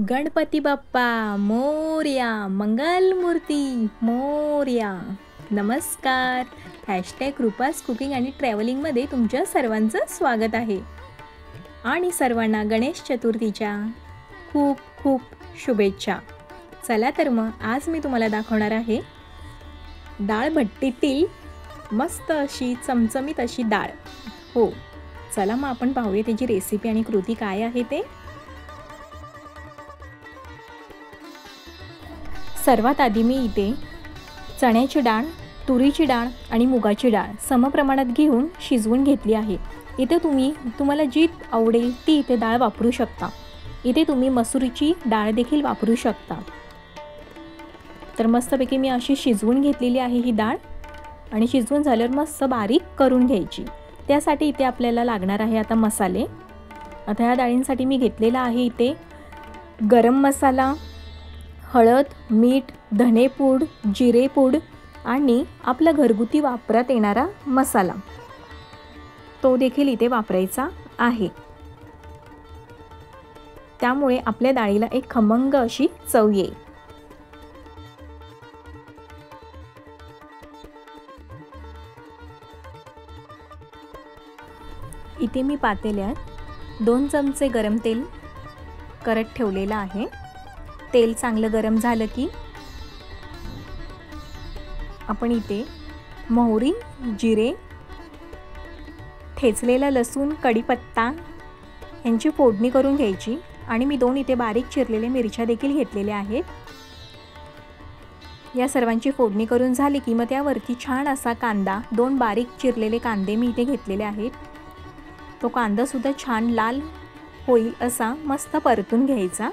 गणपती बाप्पा मोरया, मंगलमूर्ती मोरया. नमस्कार. Hashtag Rupa's cooking आणि ट्रॅव्हलिंगमध्ये तुमच्या सर्वांचं स्वागत आहे आणि सर्वांना गणेश चतुर्थीच्या खूप खूप शुभेच्छा. चला तर मग आज मी तुम्हाला दाखवणार आहे डाळ भट्टीतील मस्त अशी चमचमीत अशी डाळ. हो, चला मग आपण पाहूया त्याची रेसिपी आणि कृती काय आहे ते. सर्वात आधी मी इथे चण्याची डाळ, तुरीची डाळ आणि मुगाची डाळ समप्रमाणात घेऊन शिजवून घेतली आहे. इथे तुम्हाला जी आवडेल ती इथे डाळ वापरू शकता. इथे तुम्ही मसुरीची डाळ देखील वापरू शकता. तर मस्तपैकी मी अशी शिजवून घेतलेली आहे ही डाळ आणि शिजवून झाल्यावर मस्त बारीक करून घ्यायची. त्यासाठी इथे आपल्याला लागणार आहे आता मसाले. आता ह्या डाळींसाठी मी घेतलेला आहे इथे गरम मसाला, हळद, मीठ, धनेपूड, जिरेपूड आणि आपला घरगुती वापरात येणारा मसाला तो देखील इथे वापरायचा आहे. त्यामुळे आपल्या डाळीला एक खमंग अशी चव येईल. इथे मी पातेल्यात 2 चमचे गरम तेल करत ठेवलेलं आहे. तेल चांगलं गरम झालं की आपण इथे मोहरी, जिरे, ठेचलेला लसूण, कढीपत्ता यांची फोडणी करून घ्यायची आणि मी 2 इथे बारीक चिरलेले मिरच्या देखील घेतलेल्या आहेत. या सर्वांची फोडणी करून झाली की मग त्यावरती छान असा कांदा, 2 बारीक चिरलेले कांदे मी इथे घेतलेले आहेत. तो कांदा सुद्धा छान लाल होईल असा मस्त परतून घ्यायचा.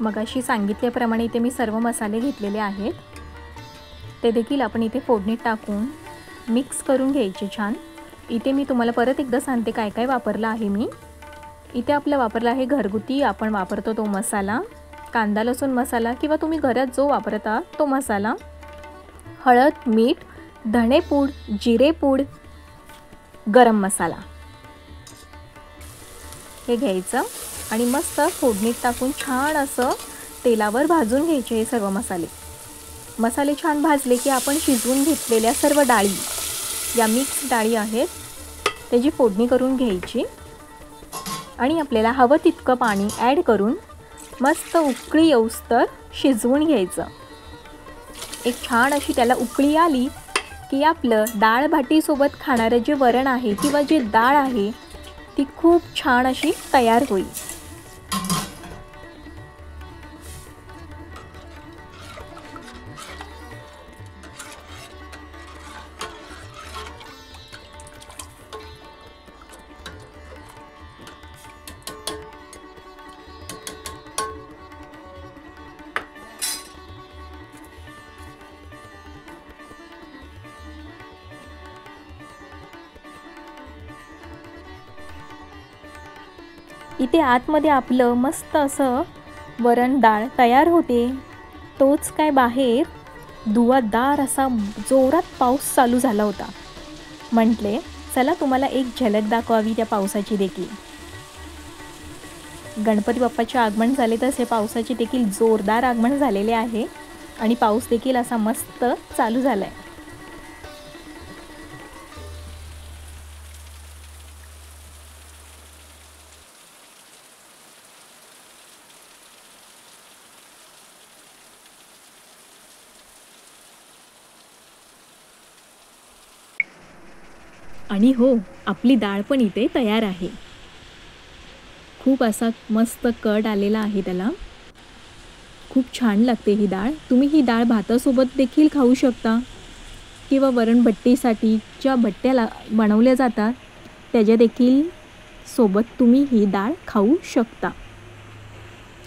मगाशी सांगितल्याप्रमाणे इथे मी सर्व मसाले घेतलेले आहेत. ते देखील आपण इथे फोडणीत टाकून मिक्स करून घ्यायचे छान. इथे मी तुम्हाला परत एकदा सांगते काय काय वापरलं आहे मी. इथे आपलं वापरला आहे घरगुती आपण वापरतो तो मसाला, कांदा लसूण मसाला किंवा तुम्ही घरात जो वापरता तो मसाला, हळद, मीठ, धनेपूड, जिरेपूड, गरम मसाला हे घ्यायचं आणि मस्त फोडणीत टाकून छान असं तेलावर भाजून घ्यायचे हे सर्व मसाले. मसाले छान भाजले की आपण शिजवून घेतलेल्या सर्व डाळी, या मिक्स डाळी आहेत, त्याची फोडणी करून घ्यायची आणि आपल्याला हवं तितकं पाणी ॲड करून मस्त उकळी येऊस्तर शिजवून घ्यायचं. एक छान अशी त्याला उकळी आली की आपलं डाळ भाटीसोबत खाणारं जे वरण आहे किंवा जे डाळ आहे ती खूप छान अशी तयार होईल. इथे आतमध्ये आपलं मस्त असं वरण डाळ तयार होते. तोच काय बाहेर धुवाधार असा जोरात पाऊस चालू झाला होता. म्हटले चला तुम्हाला एक झलक दाखवावी त्या पावसाची देखील. गणपती बाप्पाचे आगमन झाले तसे पावसाचे देखील जोरदार आगमन झालेले आहे आणि पाऊस देखील असा मस्त चालू झाला आहे. आणि हो, आपली डाळ पण इथे तयार आहे. खूप असा मस्त कट आलेला आहे त्याला. खूप छान लागते ही डाळ. तुम्ही ही डाळ भातासोबत देखील खाऊ शकता किंवा वरणभट्टीसाठी ज्या भट्ट्याला बनवल्या जातात त्याच्या देखील सोबत तुम्ही ही डाळ खाऊ शकता.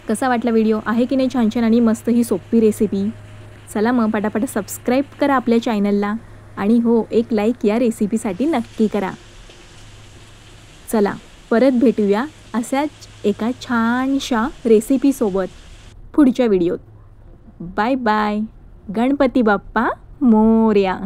कसा वाटला व्हिडिओ? आहे की नाही छान छान आणि मस्त ही सोपी रेसिपी? चला मग पटापट सबस्क्राईब करा आपल्या चॅनलला आणि हो, एक लाईक या रेसिपीसाठी नक्की करा. चला परत भेटूया अशाच एका छानशा रेसिपीसोबत पुढच्या व्हिडिओत. Bye bye. गणपती बाप्पा मोरया.